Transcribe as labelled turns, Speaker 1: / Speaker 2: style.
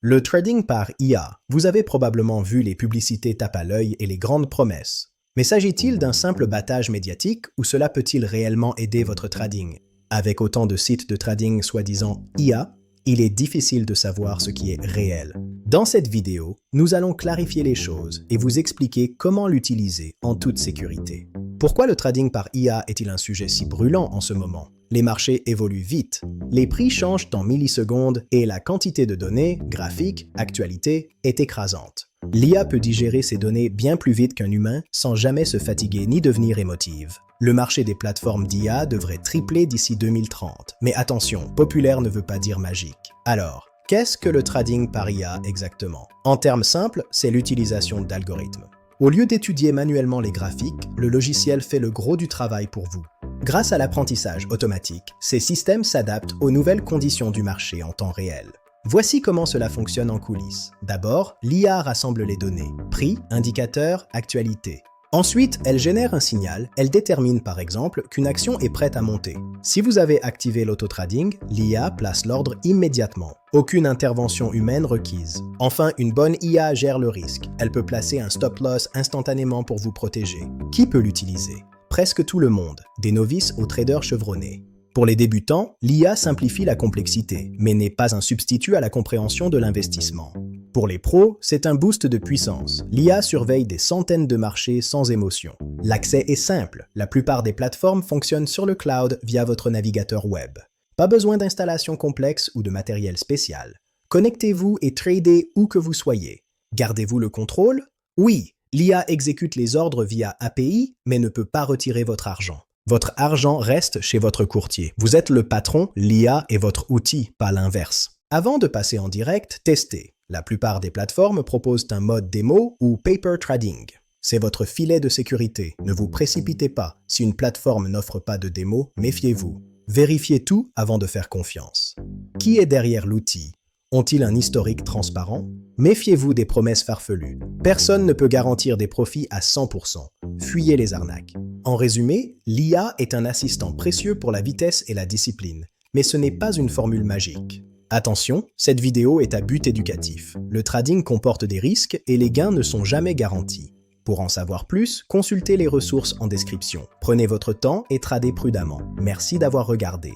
Speaker 1: Le trading par IA. Vous avez probablement vu les publicités tape à l'œil et les grandes promesses. Mais s'agit-il d'un simple battage médiatique ou cela peut-il réellement aider votre trading? Avec autant de sites de trading soi-disant IA, il est difficile de savoir ce qui est réel. Dans cette vidéo, nous allons clarifier les choses et vous expliquer comment l'utiliser en toute sécurité. Pourquoi le trading par IA est-il un sujet si brûlant en ce moment? Les marchés évoluent vite, les prix changent en millisecondes et la quantité de données, graphiques, actualités est écrasante. L'IA peut digérer ces données bien plus vite qu'un humain sans jamais se fatiguer ni devenir émotive. Le marché des plateformes d'IA devrait tripler d'ici 2030. Mais attention, populaire ne veut pas dire magique. Alors, qu'est-ce que le trading par IA exactement? En termes simples, c'est l'utilisation d'algorithmes. Au lieu d'étudier manuellement les graphiques, le logiciel fait le gros du travail pour vous. Grâce à l'apprentissage automatique, ces systèmes s'adaptent aux nouvelles conditions du marché en temps réel. Voici comment cela fonctionne en coulisses. D'abord, l'IA rassemble les données, prix, indicateurs, actualités. Ensuite, elle génère un signal, elle détermine par exemple qu'une action est prête à monter. Si vous avez activé l'auto-trading, l'IA place l'ordre immédiatement. Aucune intervention humaine requise. Enfin, une bonne IA gère le risque. Elle peut placer un stop-loss instantanément pour vous protéger. Qui peut l'utiliser? Presque tout le monde, des novices aux traders chevronnés. Pour les débutants, l'IA simplifie la complexité, mais n'est pas un substitut à la compréhension de l'investissement. Pour les pros, c'est un boost de puissance. L'IA surveille des centaines de marchés sans émotion. L'accès est simple. La plupart des plateformes fonctionnent sur le cloud via votre navigateur web. Pas besoin d'installation complexe ou de matériel spécial. Connectez-vous et tradez où que vous soyez. Gardez-vous le contrôle? Oui, l'IA exécute les ordres via API, mais ne peut pas retirer votre argent. Votre argent reste chez votre courtier. Vous êtes le patron, l'IA est votre outil, pas l'inverse. Avant de passer en direct, testez. La plupart des plateformes proposent un mode démo ou paper trading. C'est votre filet de sécurité. Ne vous précipitez pas. Si une plateforme n'offre pas de démo, méfiez-vous. Vérifiez tout avant de faire confiance. Qui est derrière l'outil? Ont-ils un historique transparent? Méfiez-vous des promesses farfelues. Personne ne peut garantir des profits à 100%. Fuyez les arnaques. En résumé, l'IA est un assistant précieux pour la vitesse et la discipline, mais ce n'est pas une formule magique. Attention, cette vidéo est à but éducatif. Le trading comporte des risques et les gains ne sont jamais garantis. Pour en savoir plus, consultez les ressources en description. Prenez votre temps et tradez prudemment. Merci d'avoir regardé.